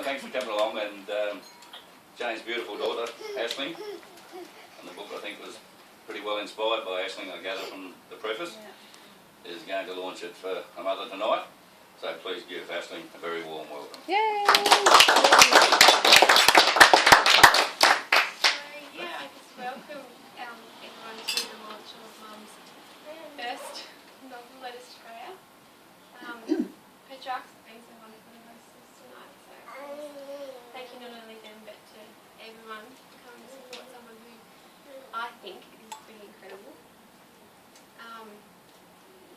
thanks for coming along, and Jane's beautiful daughter, Aisling, and the book I think was pretty well inspired by Aisling, I gather from the preface, is going to launch it for her mother tonight. So please give Aisling a very warm welcome. Yay! I just welcome everyone to the launch of Mum's first novel, Letters to Raya. Patriarchs have been so wonderful to host us tonight, so thank you not only them but to everyone for coming to support someone who I think is pretty incredible.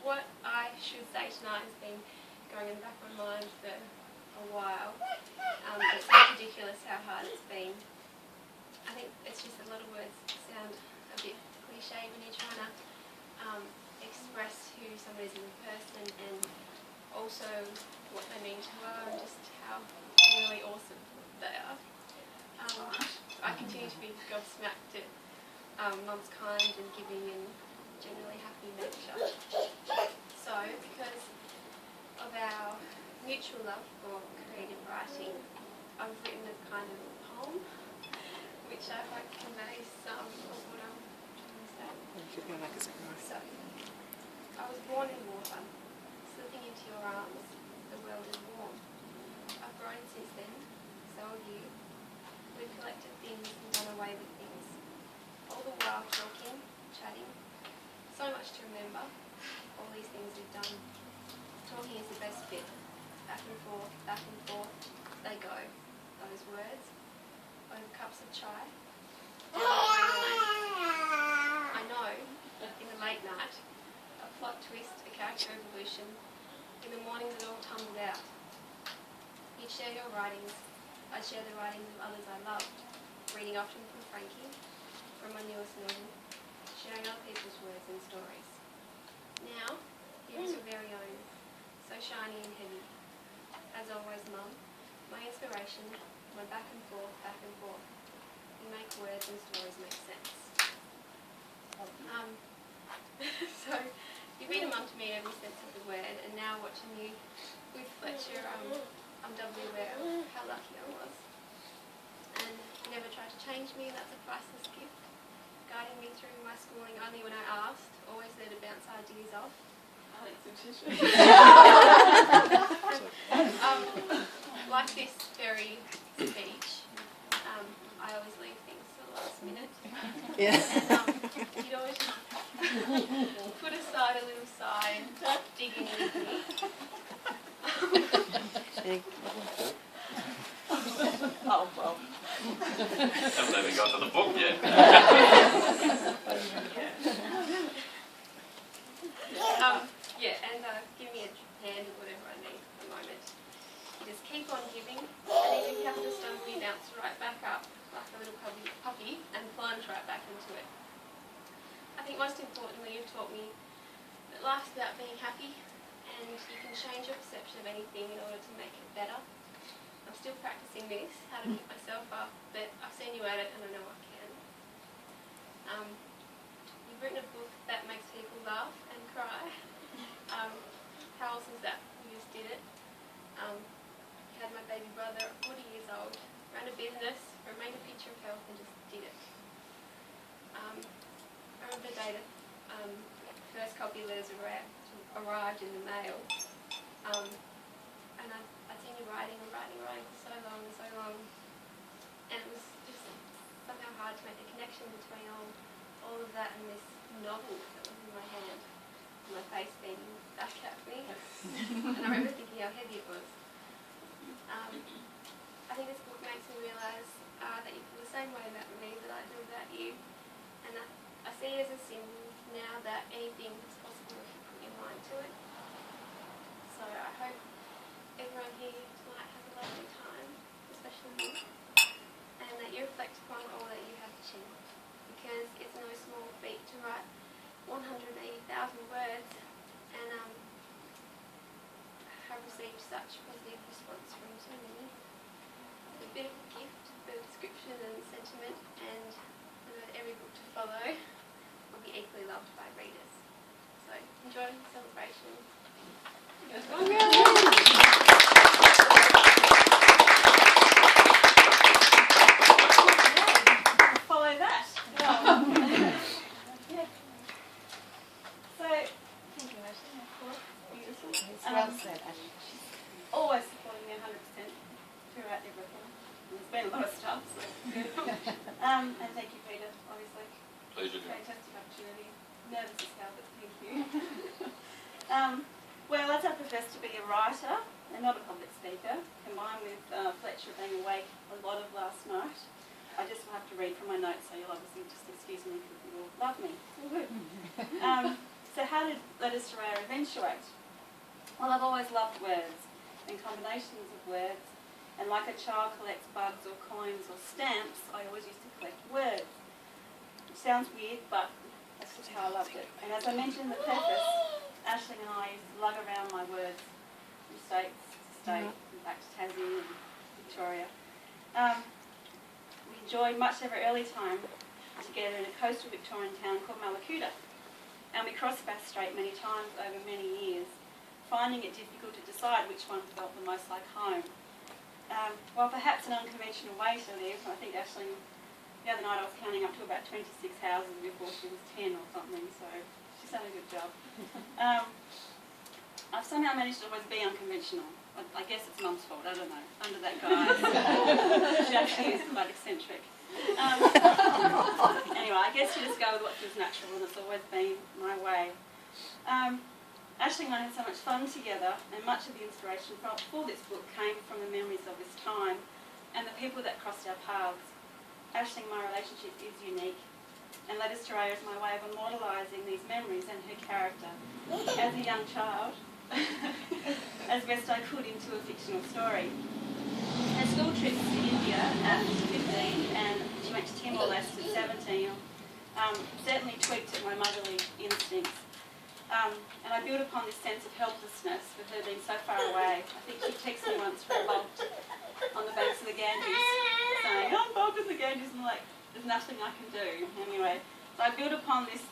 What I should say tonight has been going in the back of my mind for a while. It's not ridiculous how hard it's been. I think it's just a lot of words sound a bit cliche when you're trying to express who someone is as a person and also what they mean to her and just how really awesome they are. I continue to be gobsmacked at Mum's kind and giving and generally happy nature. So, because of our mutual love for creative writing, I've written a kind of poem which I hope conveys some of what I'm trying to say. So, I was born in water, slipping into your arms, the world is warm. I've grown since then, so have you. We've collected things and done away with things, all the while talking, chatting. So much to remember, all these things we've done. Talking is the best bit. Back and forth, they go. Those words, over cups of chai. I know, in the late night, a plot twist, a character evolution. In the morning it all tumbled out. You'd share your writings, I'd share the writings of others I loved, reading often from Frankie, from my newest novel, sharing other people's words and stories. Now, yours are very own, so shiny and heavy. As always, Mum, my inspiration, my back and forth. You make words and stories make sense. So, you've been a mum to me every sense of the word, and now watching you with Fletcher, I'm doubly aware of how lucky I was. And you never tried to change me, that's a priceless gift. Guiding me through my schooling only when I asked, always there to bounce ideas off. Like this very speech, I always leave things to the last minute. Yeah. And you'd always just put aside a little sigh and dig in with me. Oh, well. Haven't even got to the book yet. And give me a hand or whatever I need for the moment. You just keep on giving, and even if you have to stumble, you bounce right back up like a little puppy and plunge right back into it. I think most importantly, you've taught me that life's about being happy, and you can change your perception of anything in order to make it better. I'm still practicing this, how to pick myself up, but I've seen you at it and I know I can. You've written a book that makes people laugh and cry. How awesome is that? You just did it. You had my baby brother at 40 years old, ran a business, remained a picture of health and just did it. I remember the day that first copy of Letters arrived in the mail. And I'd seen you writing for so long, and it was just somehow hard to make the connection between all of that and this novel that was in my hand, and my face beaming back at me. And I remember thinking how heavy it was. I think this book makes me realise that you feel the same way about me that I do about you, and I see it as a symbol now that anything is possible if you put your mind to it. So I hope everyone here tonight has a lovely time, especially you, and that you reflect upon all that you have achieved, because it's no small feat to write 180,000 words, and have received such positive response from so many. It's a bit of a gift for description and sentiment, and I know that every book to follow will be equally loved by readers. So enjoy the celebration. she's always supporting me 100% throughout everything. There's been a lot of stuff, so and thank you, Peter, obviously. Pleasure. Fantastic opportunity. Nervous as hell, but thank you. Well, as I profess to be a writer and not a public speaker, combined with Fletcher being awake a lot of last night, I just will have to read from my notes, so you'll obviously just excuse me because you all love me. It's all good. So how did Letters to Raya eventuate? Well, I've always loved words and combinations of words, and like a child collects bugs or coins or stamps, I always used to collect words. It sounds weird, but that's just how I loved it. And as I mentioned in the preface, Aisling and I used to lug around my words from state to state, and back to Tassie and Victoria. We enjoyed much of our early time together in a coastal Victorian town called Mallacoota, and we crossed Bass Strait many times over many years, finding it difficult to decide which one felt the most like home. While perhaps an unconventional way to live, I think Aisling, the other night I was counting up to about 26 houses before she was 10 or something, so she's done a good job. I've somehow managed to always be unconventional. I guess it's Mum's fault, I don't know, under that guise. She actually is quite eccentric. Anyway, I guess you just go with what feels natural, and it's always been my way. Aisling and I had so much fun together, and much of the inspiration for this book came from the memories of this time and the people that crossed our paths. Aisling and my relationship is unique, and Letters to Raya is my way of immortalising these memories and her character as a young child, as best I could into a fictional story. Her school trips to India at 15, and she went to Timor-Leste at 17, certainly tweaked at my motherly instincts. And I built upon this sense of helplessness with her being so far away. I think she texted me once from bogged on the banks of the Ganges, saying, "I'm bogged in the Ganges," and like, there's nothing I can do. Anyway, so I built upon this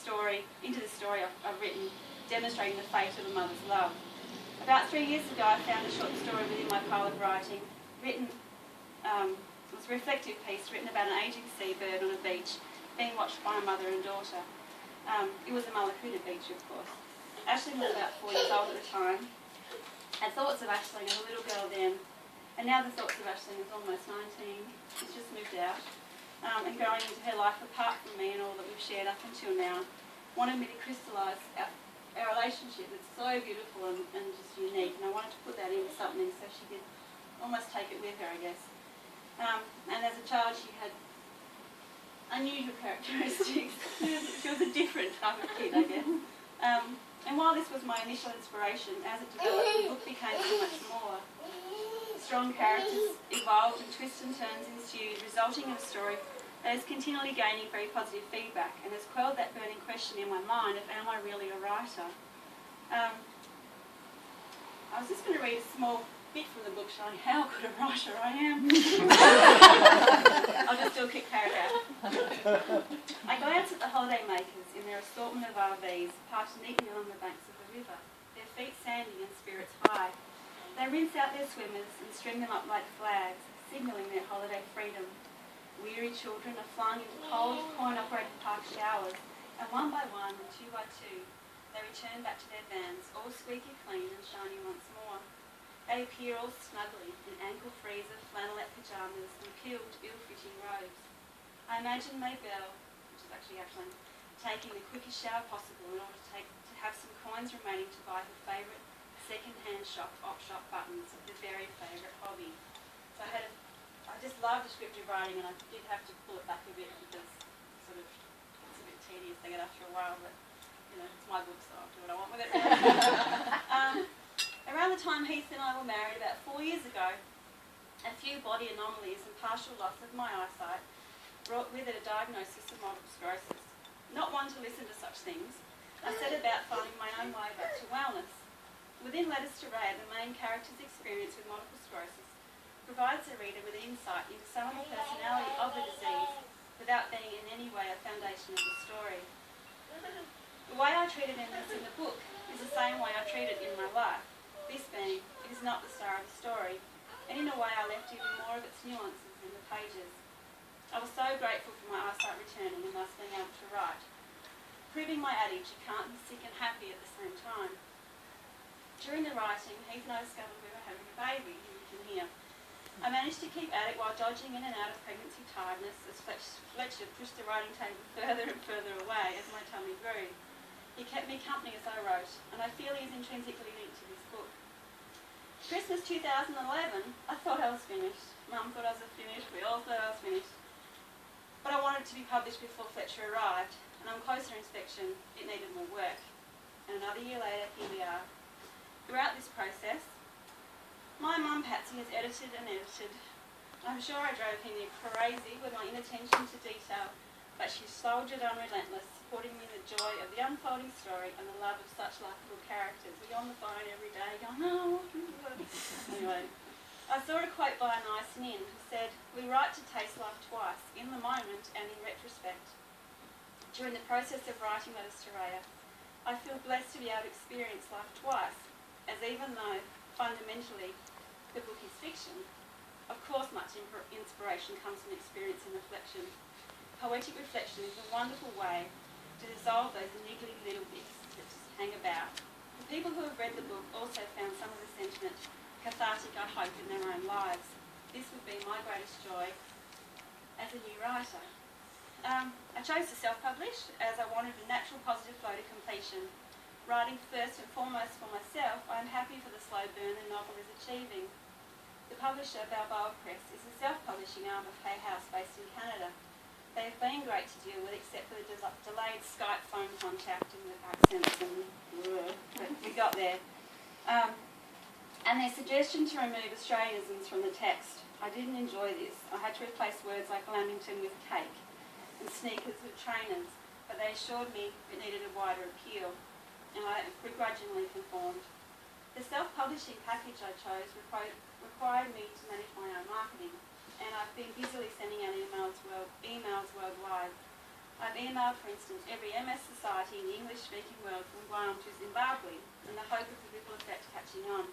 story, into the story I've written, demonstrating the fate of a mother's love. About 3 years ago, I found a short story within my pile of writing, written, it was a reflective piece written about an aging seabird on a beach being watched by a mother and daughter. It was a Mallacoota beach, of course. Aisling was about 4 years old at the time. Had thoughts of Aisling as a little girl then, and now the thoughts of Aisling is almost 19. She's just moved out, and growing into her life apart from me and all that we've shared up until now, wanted me to crystallise our relationship. It's so beautiful and just unique, and I wanted to put that into something so she could almost take it with her, I guess. And as a child, she had unusual characteristics. She was a different type of kid, I guess. And while this was my initial inspiration, as it developed, the book became so much more. Strong characters evolved and twists and turns ensued, resulting in a story that is continually gaining very positive feedback and has quelled that burning question in my mind of, am I really a writer? I was just going to read a small bit from the book showing how good a writer I am. I'll just do a quick paragraph. I glance at the holidaymakers in their assortment of RVs parked neatly along the banks of the river, their feet sandy and spirits high. They rinse out their swimmers and string them up like flags, signalling their holiday freedom. Weary children are flung into cold, coin-operated park showers, and one by one and two by two, they return back to their vans, all squeaky clean and shiny once more. They appear all snugly in ankle freezer, flannelette pyjamas and peeled, ill-fitting robes. I imagine Maybelle, which is actually taking the quickest shower possible in order to have some coins remaining to buy her favourite second-hand op-shop buttons of her very favourite hobby. So I just love descriptive writing, and I did have to pull it back a bit because it's a bit tedious to get after a while, but it's my book, so I'll do what I want with it. Around the time Heath and I were married, about 4 years ago, a few body anomalies and partial loss of my eyesight brought with it a diagnosis of multiple sclerosis. Not one to listen to such things, I set about finding my own way back to wellness. Within Letters to Raya, the main character's experience with multiple sclerosis provides the reader with insight into some of the personality of the disease without being in any way a foundation of the story. The way I treated MS in the book is the same way I treat it in my life. This being, it is not the star of the story, and in a way I left even more of its nuances in the pages. I was so grateful for my eyesight returning and thus being able to write, proving my adage, you can't be sick and happy at the same time. During the writing, Heath and I discovered we were having a baby, who you can hear. I managed to keep at it while dodging in and out of pregnancy tiredness as Fletcher pushed the writing table further and further away as my tummy grew. He kept me company as I wrote, and I feel he is intrinsically linked to this book. Christmas 2011, I thought I was finished. Mum thought I was finished, we all thought I was finished. But I wanted it to be published before Fletcher arrived, and on closer inspection, it needed more work. And another year later, here we are. Throughout this process, my mum Patsy has edited and edited. I'm sure I drove him near crazy with my inattention to detail, but she soldiered on relentless, supporting me in the joy of the unfolding story and the love of such likeable characters. We're on the phone every day going, oh, anyway. I saw a quote by a nice nin who said, "We write to taste life twice, in the moment and in retrospect." During the process of writing Letters to Raya, I feel blessed to be able to experience life twice, as even though, fundamentally, the book is fiction, of course much inspiration comes from experience and reflection. Poetic reflection is a wonderful way to dissolve those niggly little bits that just hang about. The people who have read the book also found some of the sentiment cathartic, I hope, in their own lives. This would be my greatest joy as a new writer. I chose to self-publish as I wanted a natural positive flow to completion. Writing first and foremost for myself, I am happy for the slow burn the novel is achieving. The publisher, Balboa Press, is a self-publishing arm of Hay House based in Canada. They have been great to deal with, except for the delayed Skype phone contact and the accents but we got there. And their suggestion to remove Australianisms from the text. I didn't enjoy this. I had to replace words like Lamington with cake and sneakers with trainers, but they assured me it needed a wider appeal, and I begrudgingly conformed. The self-publishing package I chose required me to manage my own marketing, and I've been busily sending out emails worldwide. I've emailed, for instance, every MS society in the English-speaking world from Guam to Zimbabwe, in the hope of the ripple effect catching on.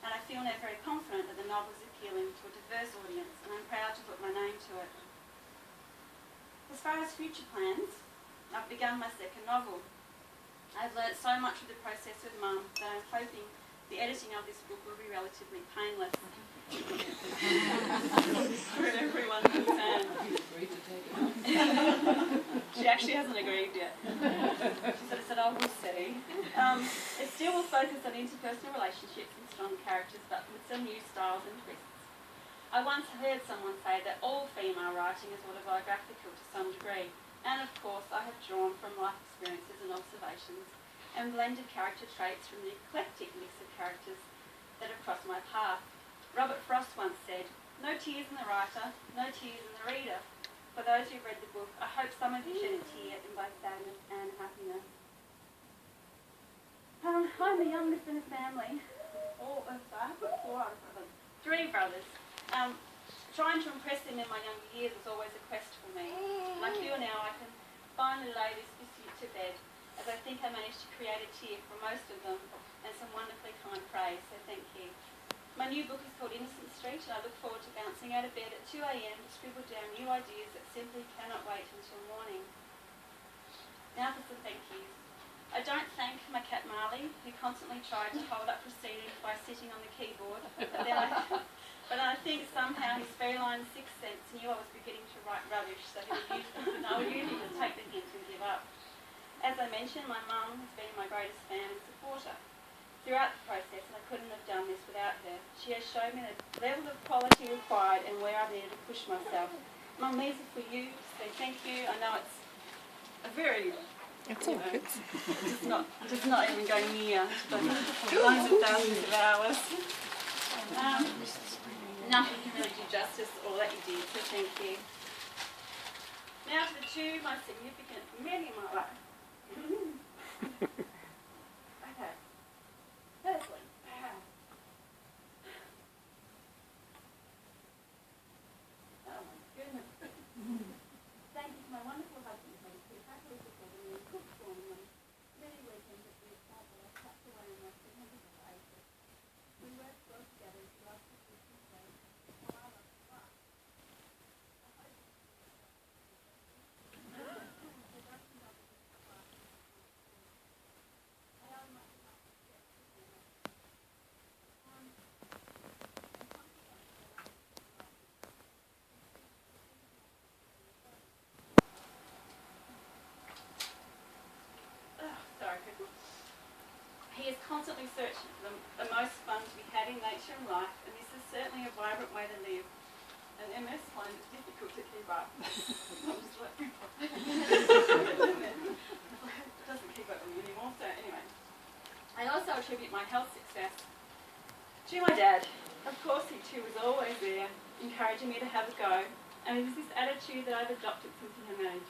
And I feel now very confident that the novel is appealing to a diverse audience, and I'm proud to put my name to it. As far as future plans, I've begun my second novel. I've learnt so much with the process with Mum that I'm hoping the editing of this book will be relatively painless. For everyone concerned. She actually hasn't agreed yet. She said, "I will see." It still will focus on interpersonal relationships and strong characters, but with some new styles and twists. I once heard someone say that all female writing is autobiographical to some degree, and of course I have drawn from life experiences and observations and blended character traits from the eclectic mix of characters that have crossed my path. Robert Frost once said, "No tears in the writer, no tears in the reader." For those who've read the book, I hope some of you shed a tear in both sadness and happiness. I'm the youngest in the family. I've got 3 brothers. Trying to impress them in my younger years was always a quest for me. And I feel now I can finally lay this dispute to bed, as I think I managed to create a tear for most of them and some wonderfully kind praise, so thank you. My new book is called Innocent Street, and I look forward to bouncing out of bed at 2 a.m. to scribble down new ideas that simply cannot wait until morning. Now for some thank yous. I don't thank my cat Marley, who constantly tried to hold up proceedings by sitting on the keyboard, but I think somehow his feline sixth sense knew I was beginning to write rubbish, so I would usually just take the hint and give up. As I mentioned, my mum has been my greatest fan and supporter throughout the process, and I couldn't have done this without her. She has shown me the level of quality required and where I needed to push myself. Mum, these are for you, to say thank you. I know it's a very, it's not even going near the hundreds of thousands of hours. Nothing can really do justice to all that you did, so thank you. Now to the 2 most significant men in my life. Okay. Firstly, oh my goodness. Thank you to my wonderful husband, who happily supported me and cooked for me on many weekends at the estate while I tucked away in my significant basis. We worked well together to love the Christmas day, while I loved to laugh. I hope constantly searching for the most fun to be had in nature and life, and this is certainly a vibrant way to live. And MS finds it difficult to keep up. I'm just like, it doesn't keep up with me anymore, so anyway. I also attribute my health success to my dad. Of course, he too was always there, encouraging me to have a go, and it is this attitude that I've adopted since a young age.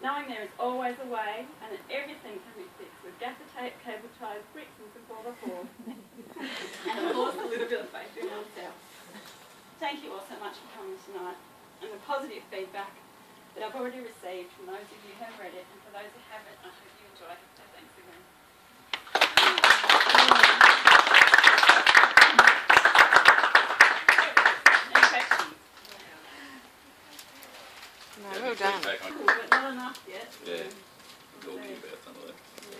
Knowing there is always a way, and that everything can be fixed with gaffer tape, cable ties, bricks and some pour. And of course, a little bit of faith in oneself. Thank you all so much for coming tonight, and the positive feedback that I've already received from those of you who have read it, and for those who haven't, I hope you enjoy it. So thanks again. Any questions? No, well done. Cool, but not enough yet. Yeah. So- Talking about some of that.